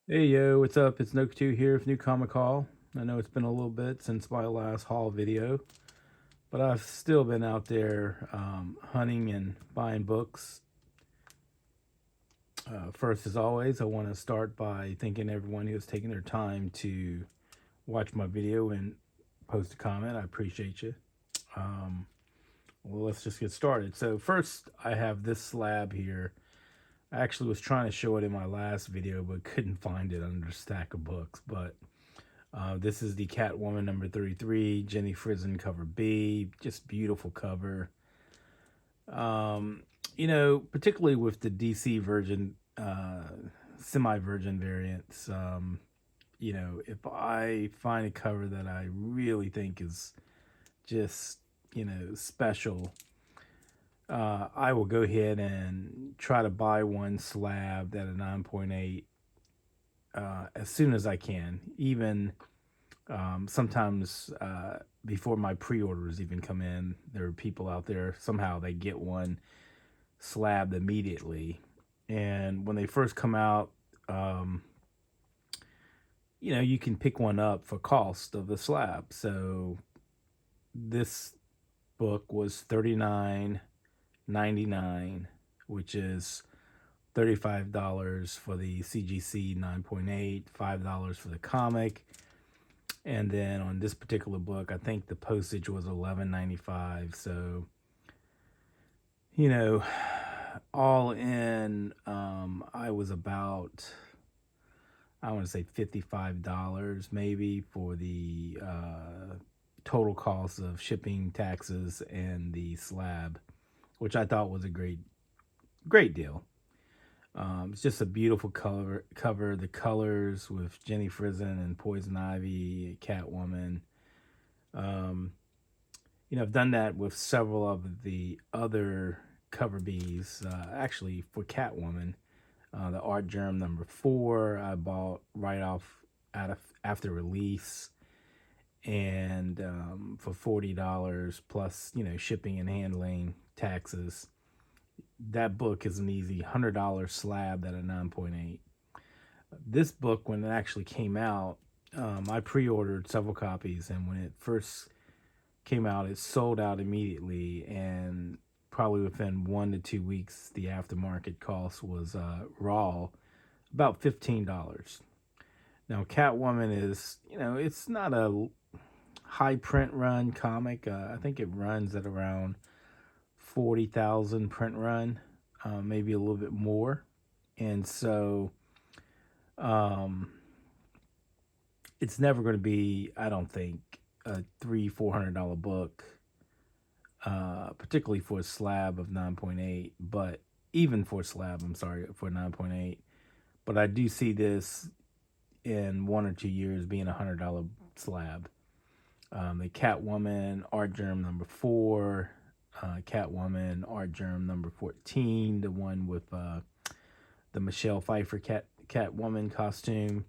Hey yo, what's up? It's Noku2 here with New Comic Haul. I know it's been a little bit since my last haul video, but I've still been out there hunting and buying books. First, as always, I want to start by thanking everyone who has taken their time to watch my video and post a comment. I appreciate you. Um, well, let's just get started. So, first, I have this slab here. I actually was trying to show it in my last video, but couldn't find it under a stack of books. But this is the Catwoman number 33, Jenny Frison cover B. Just beautiful cover. Um, particularly with the DC Virgin, semi-virgin variants. If I find a cover that I really think is just, special, I will go ahead and try to buy one slabbed at a 9.8 as soon as I can. Even sometimes before my pre-orders even come in, there are people out there, somehow they get one slabbed immediately. And when they first come out, um, you can pick one up for cost of the slab. So this book was $39.99, which is $35 for the CGC 9.8, $5 for the comic. And then on this particular book, I think the postage was $11.95. So, you know, all in, I was about, I want to say $55 maybe for the total cost of shipping, taxes, and the slab, which I thought was a great deal. It's just a beautiful cover. The colors with Jenny Frison and Poison Ivy, Catwoman. Um, I've done that with several of the other cover Bs. Actually, for Catwoman, the Art Germ number 4, I bought right off out of after release, and for $40 plus, shipping and handling, taxes. That book is an easy $100 slab at a 9.8. This book, when it actually came out, I pre-ordered several copies, and when it first came out, it sold out immediately, and probably within 1 to 2 weeks, the aftermarket cost was raw about $15. Now, Catwoman is, it's not a high print run comic. I think it runs at around 40,000 print run, maybe a little bit more, and so um, it's never going to be, I don't think, a $300-400 book, particularly for a slab of 9.8. But even for a slab, I'm sorry, for 9.8. But I do see this in 1 or 2 years being $100 slab. The Catwoman Art Germ number 4, Catwoman Art Germ number 14, the one with the Michelle Pfeiffer Catwoman costume.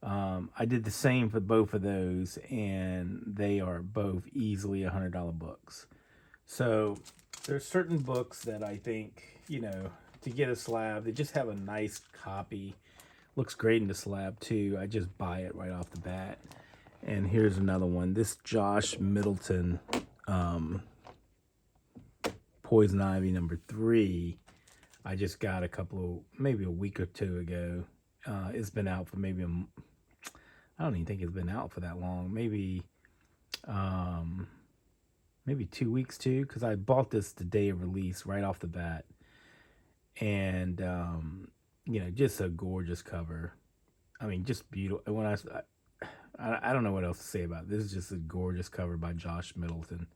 I did the same for both of those, and they are both easily $100 books. So there's certain books that I think, to get a slab, they just have a nice copy. Looks great in the slab too. I just buy it right off the bat. And here's another one. This Josh Middleton Poison Ivy number 3. I just got maybe a week or two ago. It's been out for I don't even think it's been out for that long. Maybe 2 weeks too, because I bought this the day of release right off the bat, and just a gorgeous cover. I mean, just beautiful. I don't know what else to say about it. This is just a gorgeous cover by Josh Middleton.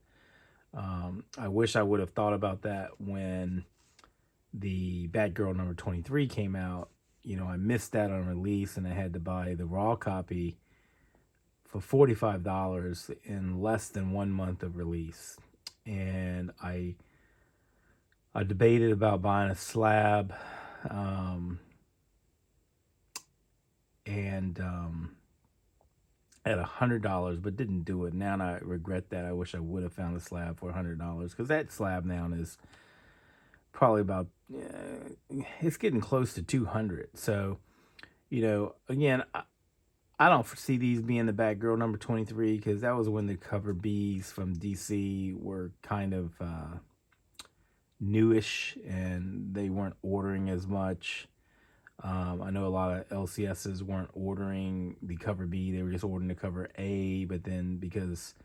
I wish I would have thought about that when the Batgirl number 23 came out. I missed that on release, and I had to buy the raw copy for $45 in less than 1 month of release. And I debated about buying a slab, and at $100, but didn't do it. Now I regret that. I wish I would have found a slab for $100, because that slab now is probably about it's getting close to 200. So Again, I don't foresee these being the Batgirl number 23 because that was when the cover Bs from DC were kind of newish and they weren't ordering as much. I know a lot of LCSs weren't ordering the cover B, they were just ordering the cover A, but then because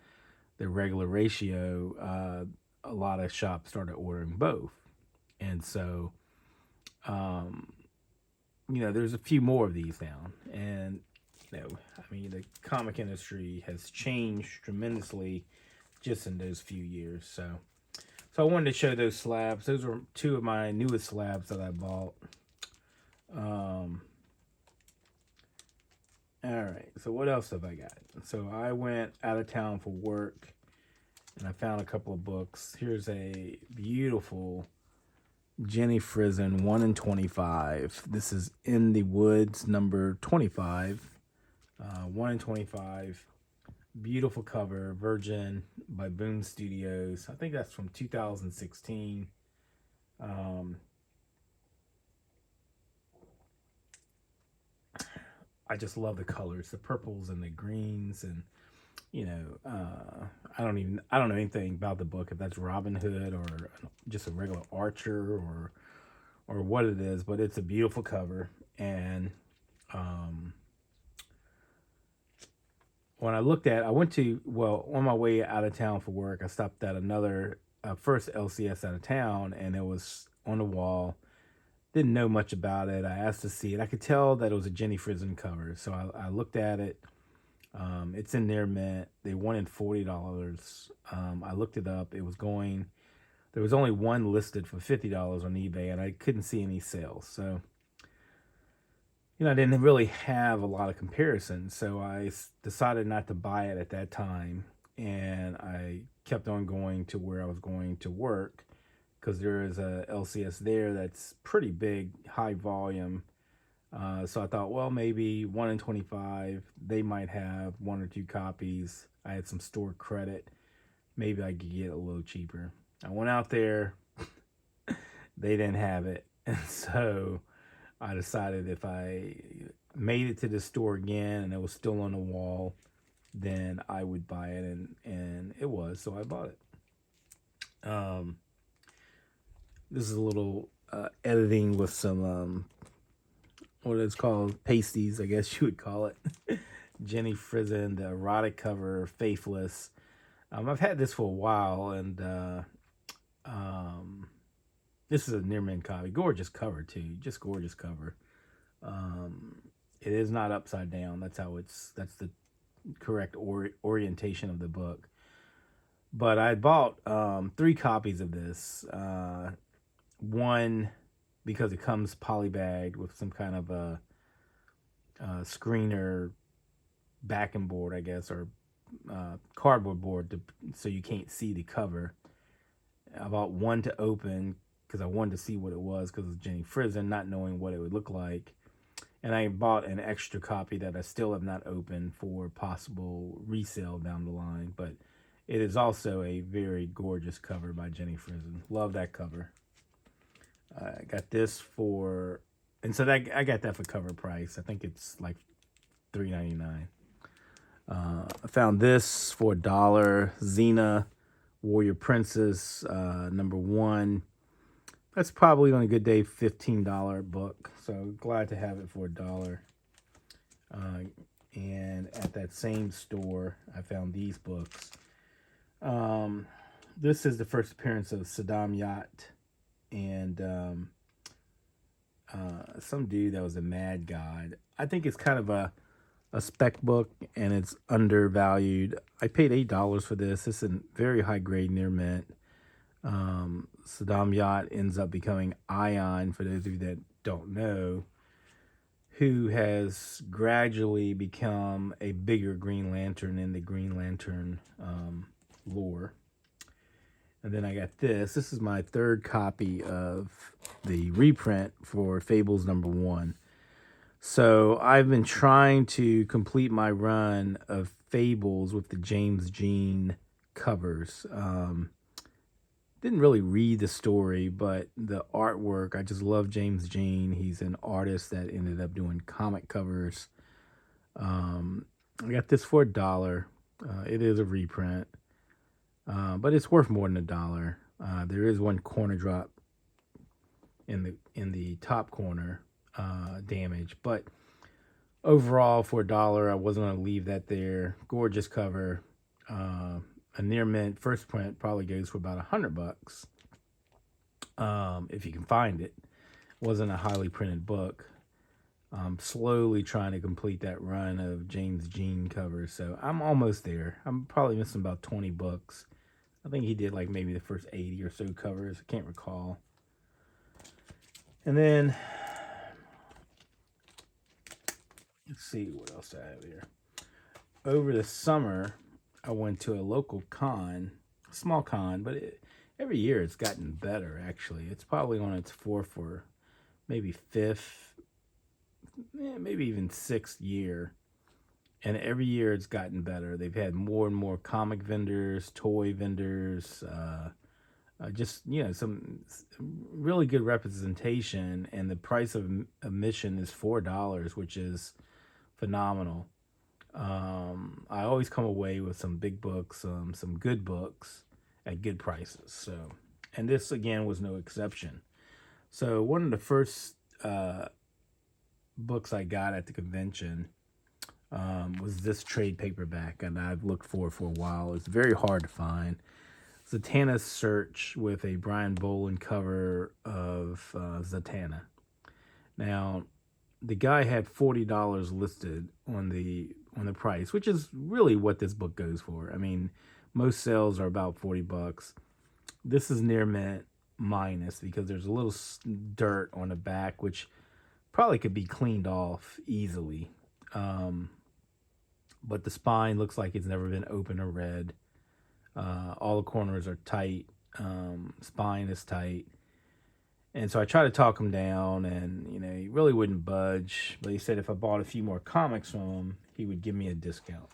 the regular ratio, a lot of shops started ordering both. And so, um, there's a few more of these now. And, the comic industry has changed tremendously just in those few years. So I wanted to show those slabs. Those were two of my newest slabs that I bought. All right, so what else have I got? So I went out of town for work and I found a couple of books. Here's a beautiful Jenny Frison 1 in 25. This is In the Woods number 25. 1 in 25. Beautiful cover, Virgin by Boom Studios. I think that's from 2016. I just love the colors, the purples and the greens, and I don't know anything about the book, if that's Robin Hood or just a regular Archer or what it is, but it's a beautiful cover. And when I looked at, on my way out of town for work, I stopped at another first LCS out of town, and it was on the wall. Didn't know much about it. I asked to see it. I could tell that it was a Jenny Frison cover, so I looked at it. It's in their mint. They wanted $40. I looked it up. It was going. There was only one listed for $50 on eBay, and I couldn't see any sales. So, I didn't really have a lot of comparisons. So I decided not to buy it at that time, and I kept on going to where I was going to work because there is a LCS there that's pretty big, high volume. So I thought, well, maybe 1 in 25, they might have one or two copies. I had some store credit. Maybe I could get it a little cheaper. I went out there. They didn't have it. And so I decided if I made it to the store again and it was still on the wall, then I would buy it. And it was. So I bought it. This is a little editing with some what it's called, pasties, I guess you would call it. Jenny Frison, the erotic cover, Faithless. I've had this for a while, and this is a near mint copy. Gorgeous cover too, just gorgeous cover. It is not upside down. That's the correct orientation of the book. But I bought 3 copies of this. One, because it comes polybagged with some kind of a screener backing board, I guess, or cardboard board so you can't see the cover. I bought one to open because I wanted to see what it was because it's Jenny Frison, not knowing what it would look like. And I bought an extra copy that I still have not opened for possible resale down the line. But it is also a very gorgeous cover by Jenny Frison. Love that cover. I got this for, and so that I got that for cover price. I think it's like $3.99. I found this for $1. Xena, Warrior Princess, number 1. That's probably on a good day $15 book. So glad to have it for $1. And at that same store, I found these books. This is the first appearance of Saddam Yacht and some dude that was a Mad God. I think it's kind of a spec book, and it's undervalued. I paid $8 for this. This is a very high grade near mint. Saddam Yacht ends up becoming Ion, for those of you that don't know, who has gradually become a bigger Green Lantern in the Green Lantern lore. And then I got this. This is my 3rd copy of the reprint for Fables number 1. So I've been trying to complete my run of Fables with the James Jean covers. didn't really read the story, but the artwork, I just love James Jean. He's an artist that ended up doing comic covers. Um, I got this for $1. It is a reprint, but it's worth more than $1. There is one corner drop in the top corner damage, but overall for $1, I wasn't gonna leave that there. Gorgeous cover. A near mint first print probably goes for about $100 if you can find it. Wasn't a highly printed book. I'm slowly trying to complete that run of James Jean covers, so I'm almost there. I'm probably missing about 20 books. I think he did like maybe the first 80 or so covers. I can't recall. And then let's see what else I have here. Over the summer, I went to a local con, a small con, but every year it's gotten better, actually. It's probably on its fourth or maybe fifth, maybe even sixth year. And every year it's gotten better. They've had more and more comic vendors, toy vendors, just, some really good representation. And the price of admission is $4, which is phenomenal. I always come away with some big books, some good books at good prices. So, and this again was no exception. So one of the first books I got at the convention was this trade paperback, and I've looked for it for a while. It's very hard to find. Zatanna's Search with a Brian Boland cover of Zatanna. Now, the guy had $40 listed on the price, which is really what this book goes for. I mean, most sales are about $40. This is near mint minus because there's a little dirt on the back, which probably could be cleaned off easily. But the spine looks like it's never been open or read. All the corners are tight. Spine is tight. And so I tried to talk him down, and he really wouldn't budge. But he said if I bought a few more comics from him, he would give me a discount.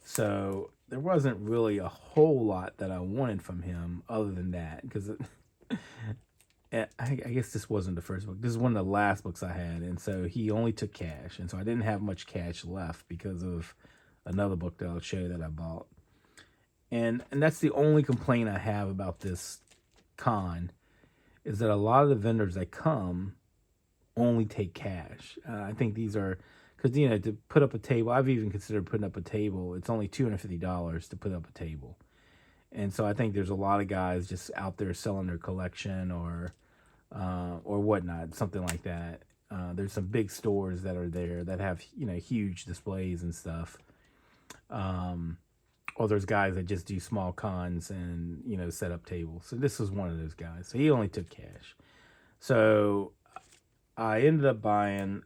So there wasn't really a whole lot that I wanted from him other than that, because I guess this wasn't the first book. This is one of the last books I had, and so he only took cash, and so I didn't have much cash left because of another book that I'll show you that I bought. And that's the only complaint I have about this con, is that a lot of the vendors that come only take cash. I think these are, because, to put up a table, I've even considered putting up a table. It's only $250 to put up a table. And so I think there's a lot of guys just out there selling their collection or whatnot, something like that. There's some big stores that are there that have, huge displays and stuff. Or there's guys that just do small cons and, set up tables. So this was one of those guys. So he only took cash. So I ended up buying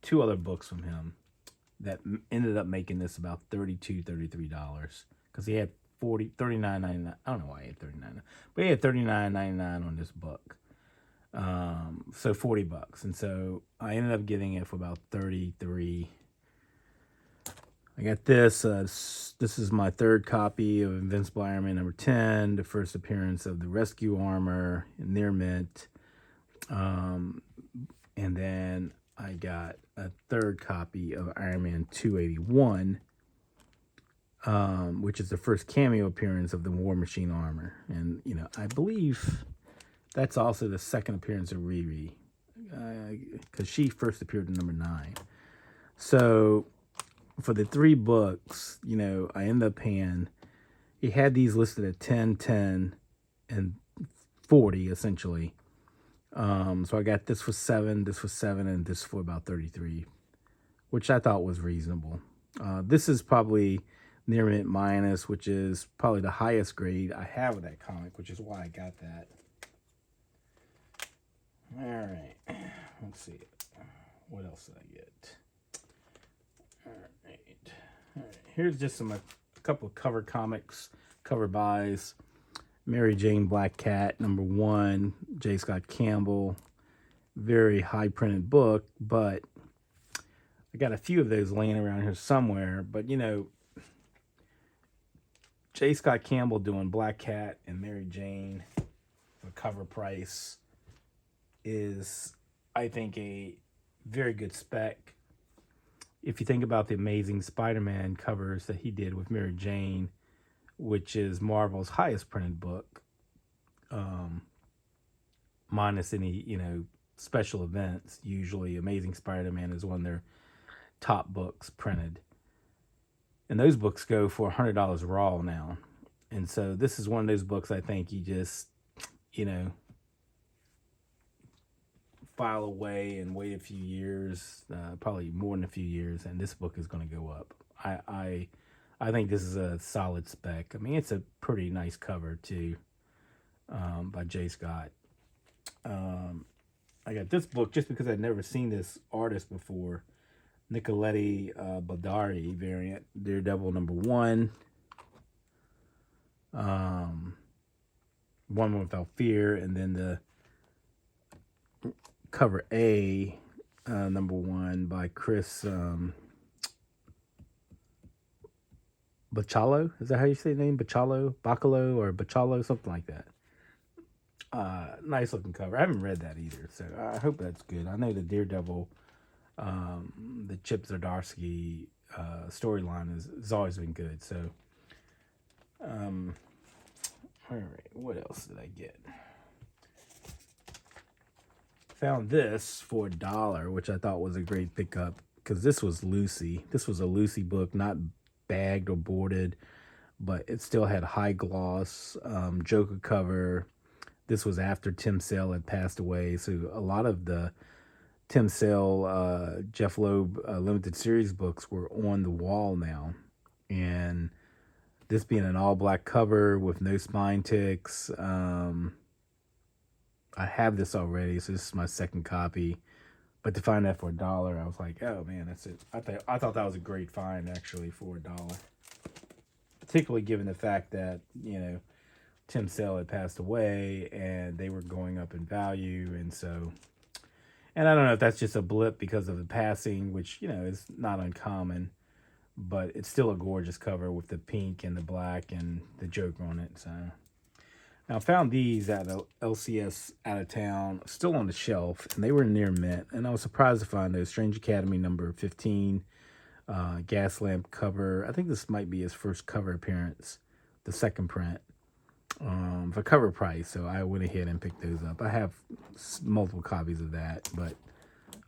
two other books from him that ended up making this about $33 because he had $39.99. I don't know why he had $39, but he had $39.99 on this book. So $40, and so I ended up getting it for about $33. I got this. This is my third copy of Invincible Iron Man #10, the first appearance of the Rescue Armor in near mint. And then I got a third copy of Iron Man 281, which is the first cameo appearance of the War Machine armor. And, I believe that's also the second appearance of Riri, because she first appeared in #9. So for the three books, I ended up paying, he had these listed at 10, 10, and 40, essentially. So I got this for 7, this for 7, and this for about 33, which I thought was reasonable. This is probably near mint minus, which is probably the highest grade I have of that comic, which is why I got that. All right, let's see. What else did I get? All right. Here's just a couple of cover comics, cover buys. Mary Jane Black Cat, #1, J. Scott Campbell. Very high printed book, but I got a few of those laying around here somewhere. But, J. Scott Campbell doing Black Cat and Mary Jane for cover price is, I think, a very good spec. If you think about the Amazing Spider-Man covers that he did with Mary Jane, which is Marvel's highest printed book, minus any, special events. Usually Amazing Spider-Man is one of their top books printed. And those books go for $100 raw now. And so this is one of those books I think you just, file away and wait a few years, probably more than a few years, and this book is going to go up. I think this is a solid spec. I mean, it's a pretty nice cover too, by J. Scott. I got this book just because I'd never seen this artist before. Nicoletti Baldari variant, Daredevil #1. One Without Fear, and then the cover A, #1 by Chris Bachalo. Is that how you say the name? Bacalo, or Bachalo, something like that. Nice looking cover. I haven't read that either, so I hope that's good. I know the Daredevil, the Chip Zdarsky storyline has always been good. So, all right, what else did I get? Found this for $1, which I thought was a great pickup because this was Lucy. This was a Lucy book, not bagged or boarded, but it still had high gloss, Joker cover. This was after Tim Sale had passed away, so a lot of the Tim Sale, Jeff Loeb limited series books were on the wall now, and this being an all black cover with no spine ticks. I have this already, so this is my second copy. But to find that for $1, I was like, oh man, that's it. I thought that was a great find actually for $1. Particularly given the fact that, Tim Sale had passed away and they were going up in value, and I don't know if that's just a blip because of the passing, which, is not uncommon, but it's still a gorgeous cover with the pink and the black and the Joker on it. So now I found these at LCS out of town, still on the shelf, and they were near mint. And I was surprised to find those. Strange Academy #15, Gaslamp cover. I think this might be his first cover appearance, the second print, for cover price. So I went ahead and picked those up. I have multiple copies of that, but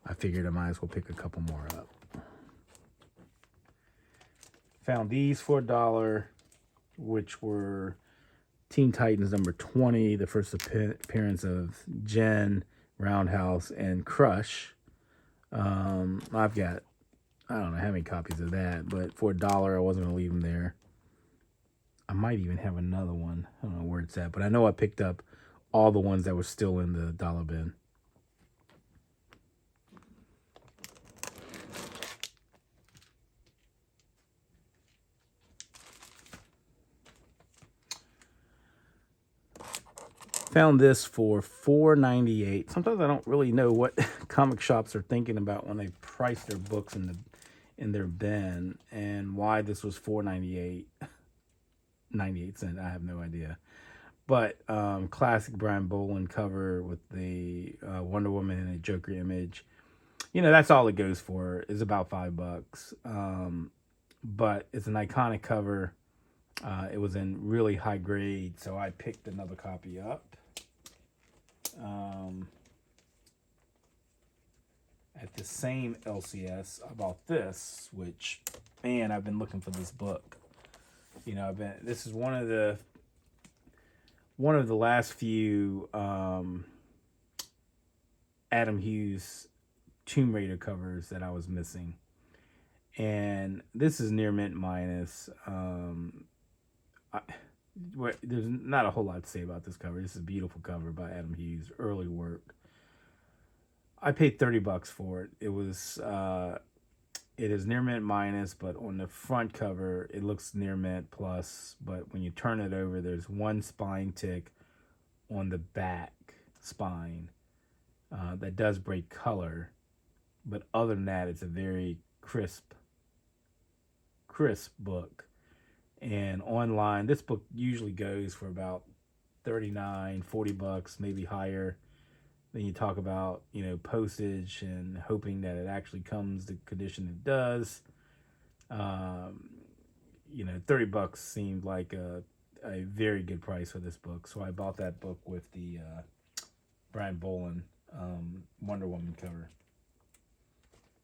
I figured I might as well pick a couple more up. Found these for $1, which were Teen Titans #20, the first appearance of Jen, Roundhouse, and Crush. I've got, I don't know how many copies of that, but for $1, I wasn't going to leave them there. I might even have another one. I don't know where it's at, but I know I picked up all the ones that were still in the dollar bin. Found this for $4.98. Sometimes I don't really know what comic shops are thinking about when they price their books in their bin, and why this was $4.98. 98 cents. I have no idea. But classic Brian Boland cover with the Wonder Woman and a Joker image. That's all it goes for, is about $5. But it's an iconic cover. It was in really high grade, so I picked another copy up. At the same LCS, I bought this, which, man, I've been looking for this book. This is one of the last few Adam Hughes Tomb Raider covers that I was missing, and this is near mint minus. There's not a whole lot to say about this cover. This is a beautiful cover by Adam Hughes, early work. I paid $30 for it. It is near mint minus, but on the front cover, it looks near mint plus. But when you turn it over, there's one spine tick on the back spine that does break color. But other than that, it's a very crisp book. And online, this book usually goes for about 39, $40, maybe higher. Then you talk about, postage and hoping that it actually comes the condition it does. Um, $30 seemed like a very good price for this book. So I bought that book with the Brian Bolland Wonder Woman cover.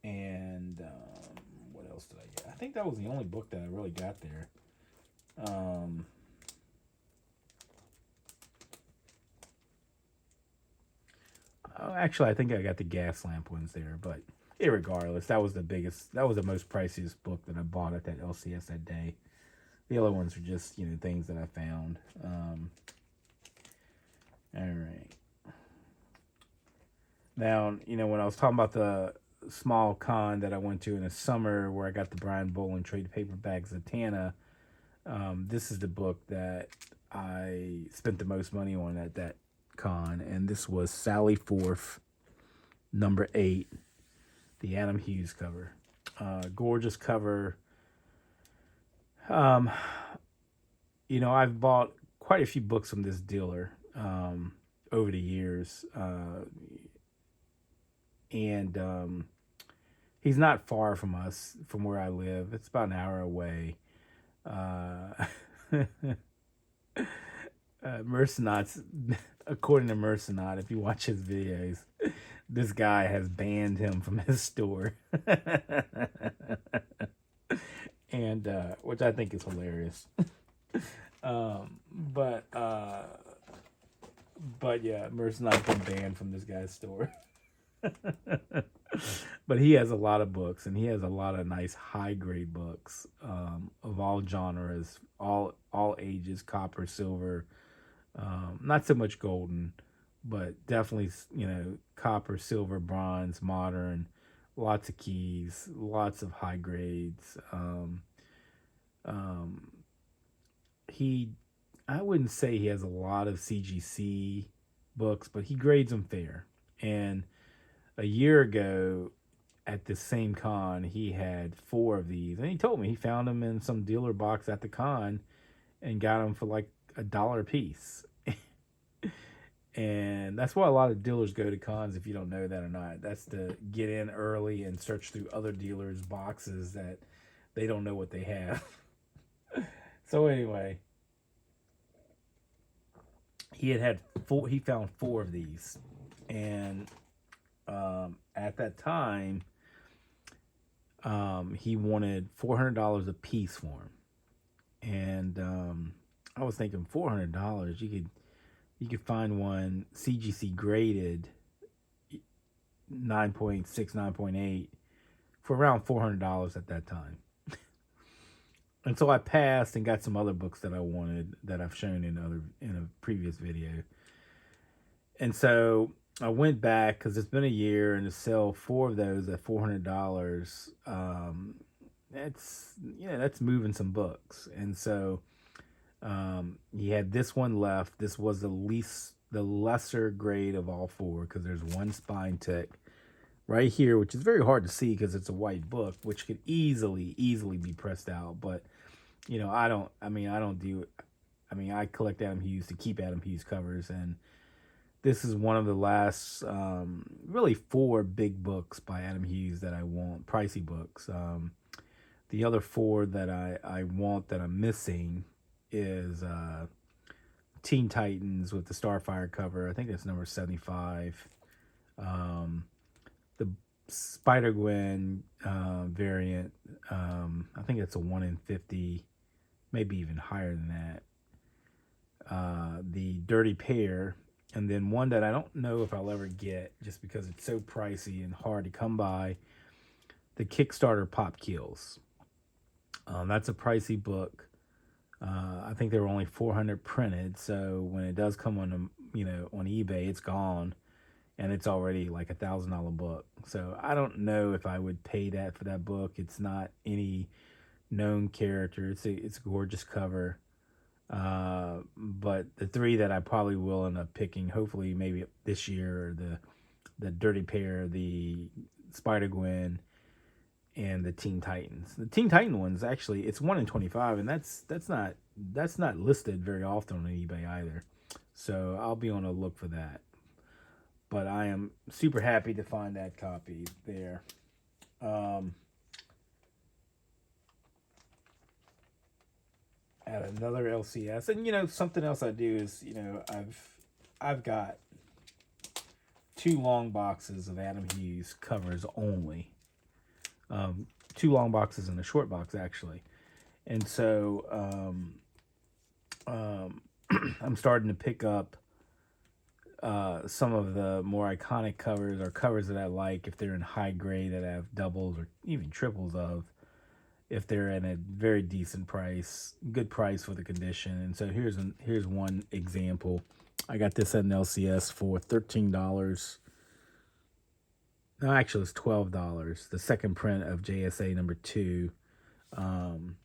And what else did I get? I think that was the only book that I really got there. Um, Actually, I think I got the gas lamp ones there, but irregardless, that was the most priciest book that I bought at that LCS that day. The other ones are just, things that I found. All right. Now, when I was talking about the small con that I went to in the summer where I got the Brian Bolland trade paperback Zatanna, this is the book that I spent the most money on at that con, and this was Sally Forth, number 8, the Adam Hughes cover. Gorgeous cover. Um, I've bought quite a few books from this dealer over the years, and he's not far from us, from where I live. It's about an hour away. Mercenauts, according to Mercenaut, if you watch his videos, this guy has banned him from his store, and which I think is hilarious. um, but uh, but yeah, Mercenaut's been banned from this guy's store. But he has a lot of books, and he has a lot of nice high grade books of all genres, all ages, copper, silver, not so much golden, but definitely copper, silver, bronze, modern, lots of keys, lots of high grades. Um, he I wouldn't say he has a lot of CGC books, but he grades them fair. And a year ago at the same con, he had 4 of these, and he told me he found them in some dealer box at the con and got them for like $1 a piece. And that's why a lot of dealers go to cons, if you don't know that or not. That's to get in early and search through other dealers' boxes that they don't know what they have. So anyway, he found 4 of these, and at that time, he wanted $400 a piece for them, and I was thinking $400. You could find one CGC graded 9.6, 9.8 for around $400 at that time. And so I passed and got some other books that I wanted that I've shown in a previous video. And so I went back because it's been a year, and to sell 4 of those at $400, that's moving some books. And so he had this one left. This was the lesser grade of all 4, because there's one spine tech right here, which is very hard to see because it's a white book, which could easily be pressed out. But I collect Adam Hughes to keep Adam Hughes covers, and this is one of the last really 4 big books by Adam Hughes that I want, pricey books. The other 4 that I want that I'm missing is Teen Titans with the Starfire cover. I think that's number 75. The Spider-Gwen variant, I think it's a 1 in 50, maybe even higher than that. The Dirty Pair, and then one that I don't know if I'll ever get just because it's so pricey and hard to come by, the Kickstarter Pop Kills. That's a pricey book. I think there were only 400 printed, so when it does come on eBay, it's gone, and it's already like $1,000 book. So I don't know if I would pay that for that book. It's not any known character. It's a gorgeous cover. But the 3 that I probably will end up picking, hopefully maybe this year, are the Dirty Pair, the Spider-Gwen, and the Teen Titans. The Teen Titan one's actually it's 1 in 25, and that's not listed very often on eBay either. So I'll be on a look for that. But I am super happy to find that copy there. Um, at another LCS, and something else I do is I've got two long boxes of Adam Hughes covers only. Two long boxes and a short box actually, and so I'm starting to pick up some of the more iconic covers or covers that I like if they're in high grade that have doubles or even triples of. If they're at a very decent price, good price for the condition. And so here's one example. I got this at an LCS for $13. No, actually it's $12. The second print of JSA #2. Um,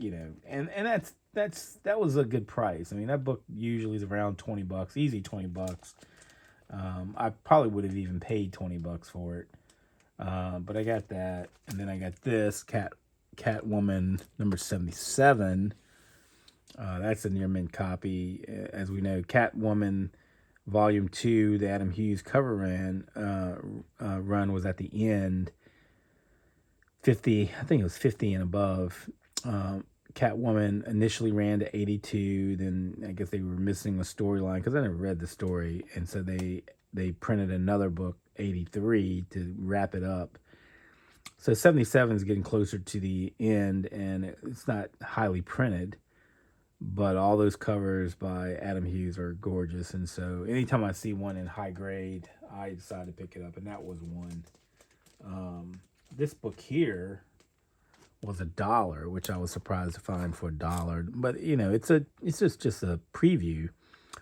and that was a good price. I mean, that book usually is around $20, easy $20. I probably would have even paid $20 for it. But I got that, and then I got this Catwoman #77. That's a near mint copy. As we know, Catwoman Volume 2, the Adam Hughes cover run was at the end. 50, I think it was 50 and above. Catwoman initially ran to 82. Then I guess they were missing a storyline because I never read the story, and so they printed another book, 83, to wrap it up. So 77 is getting closer to the end, and it's not highly printed, but all those covers by Adam Hughes are gorgeous. And so anytime I see one in high grade, I decide to pick it up, and that was one. This book here was $1, which I was surprised to find for $1. But it's just a preview,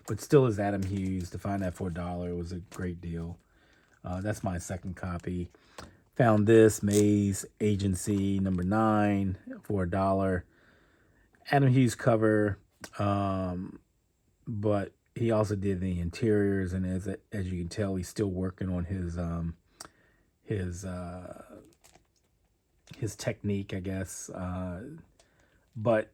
but still is Adam Hughes. To find that for $1 was a great deal. That's my second copy. Found this Maze Agency #9 for $1. Adam Hughes cover, but he also did the interiors, and as you can tell, he's still working on his technique, I guess. But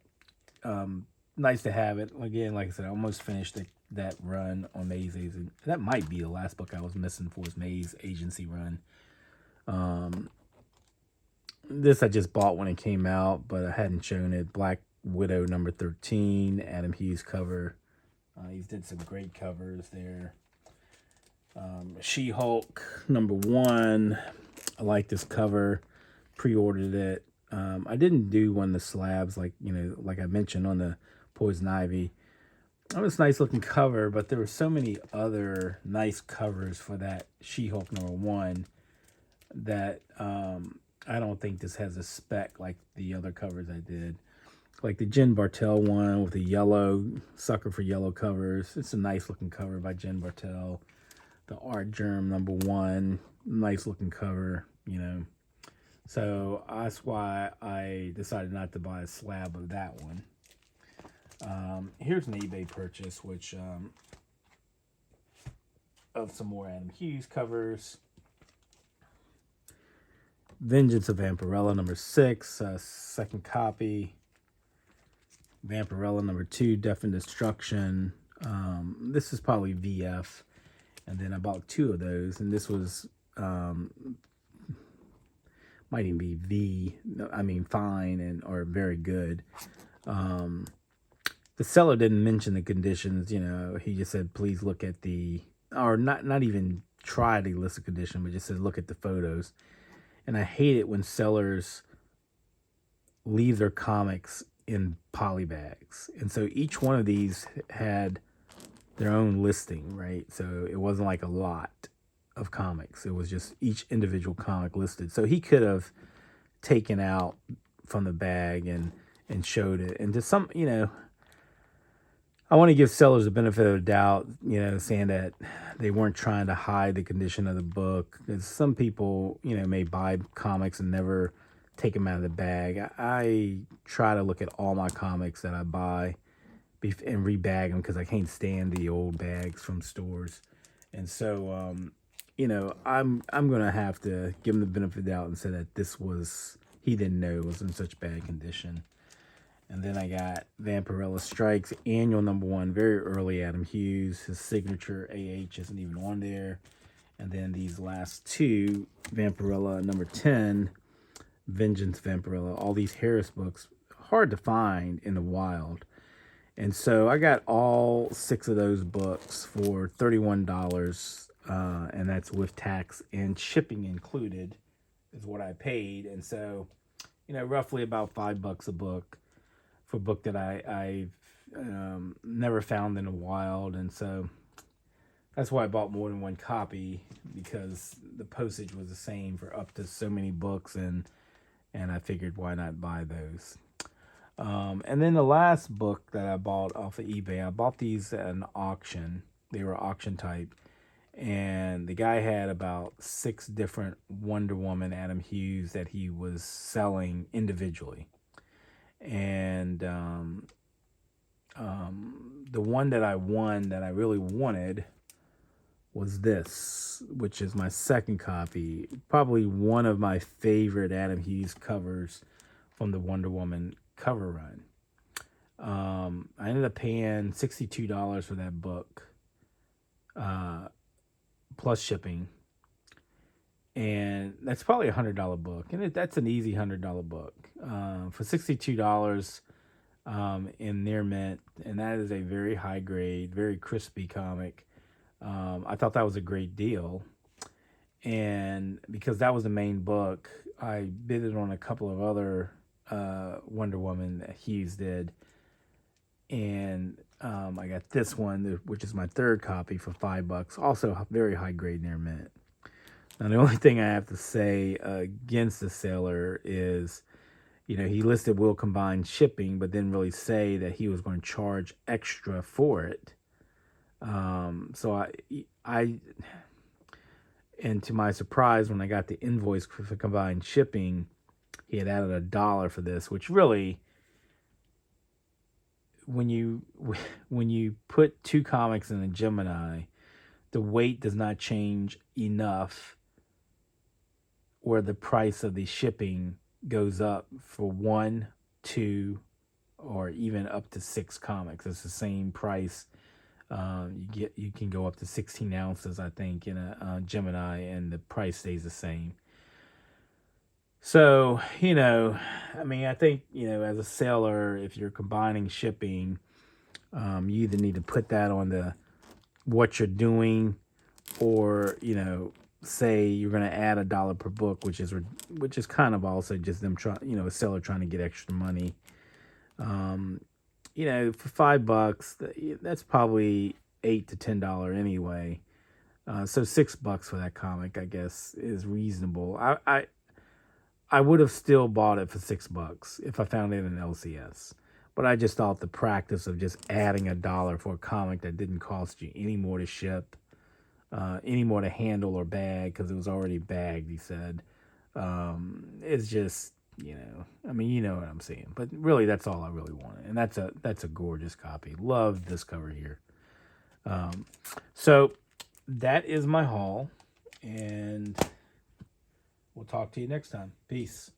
nice to have it. Again, like I said, I almost finished that run on Maze Agency. That might be the last book I was missing for his Maze Agency run. This I just bought when it came out, but I hadn't shown it. Black Widow #13, Adam Hughes cover. He's did some great covers there. She-Hulk #1. I like this cover. Pre-ordered it. I didn't do one of the slabs like I mentioned on the Poison Ivy. It was a nice looking cover, but there were so many other nice covers for that She-Hulk #1 that I don't think this has a spec like the other covers I did. Like the Jen Bartel one with the yellow, sucker for yellow covers. It's a nice looking cover by Jen Bartel. The Artgerm #1, nice looking cover, So that's why I decided not to buy a slab of that one. Here's an eBay purchase, which of some more Adam Hughes covers. Vengeance of Vampirella #6, second copy. Vampirella #2, Death and Destruction. This is probably VF, and then I bought two of those, and this was might even be fine or very good. The seller didn't mention the conditions. He just said please look at or not even try to list the condition, but just said look at the photos. And I hate it when sellers leave their comics in poly bags. And so each one of these had their own listing, right? So it wasn't like a lot of comics. It was just each individual comic listed. So he could have taken out from the bag and showed it. And to some, I want to give sellers the benefit of the doubt, saying that they weren't trying to hide the condition of the book. Because some people, may buy comics and never take them out of the bag. I try to look at all my comics that I buy and rebag them because I can't stand the old bags from stores. And so I'm gonna have to give him the benefit of the doubt and say that he didn't know it was in such bad condition. And then I got Vampirella Strikes annual #1, very early Adam Hughes. His signature AH isn't even on there. And then these last two, Vampirella #10, Vengeance Vampirella, all these Harris books, hard to find in the wild. And so I got all 6 of those books for $31, and that's with tax and shipping included, is what I paid. And so, roughly about $5 a book for a book that I've never found in the wild. And so that's why I bought more than one copy, because the postage was the same for up to so many books, and I figured, why not buy those? And then the last book that I bought off of eBay, I bought these at an auction. They were auction type. And the guy had about 6 different Wonder Woman Adam Hughes that he was selling individually. And the one that I won that I really wanted was this, which is my second copy. Probably one of my favorite Adam Hughes covers from the Wonder Woman cover run. I ended up paying $62 for that book, plus shipping. And that's probably $100 book. And that's an easy $100 book. For $62 in Near Mint, and that is a very high grade, very crispy comic. I thought that was a great deal. And because that was the main book, I bid it on a couple of other Wonder Woman that Hughes did. And I got this one, which is my third copy, for $5. Also very high grade Near Mint. Now, the only thing I have to say against the seller is, he listed will combine shipping, but didn't really say that he was going to charge extra for it. So and to my surprise, when I got the invoice for combined shipping, he had added $1 for this, which really, when you put 2 comics in a Gemini, the weight does not change enough where the price of the shipping goes up for 1, 2, or even up to 6 comics. It's the same price. You can go up to 16 ounces, I think, in a Gemini, and the price stays the same. So, I think, as a seller, if you're combining shipping, you either need to put that on what you're doing, or, say you're going to add $1 per book, which is kind of also just them a seller trying to get extra money. For $5, that's probably $8 to $10 anyway. So $6 for that comic, I guess, is reasonable. I would have still bought it for $6 if I found it in LCS. But I just thought the practice of just adding $1 for a comic that didn't cost you any more to ship, any more to handle or bag, because it was already bagged, he said, it's just, you know what I'm saying. But really, that's all I really wanted. And that's a gorgeous copy. Love this cover here. So that is my haul, and we'll talk to you next time. Peace.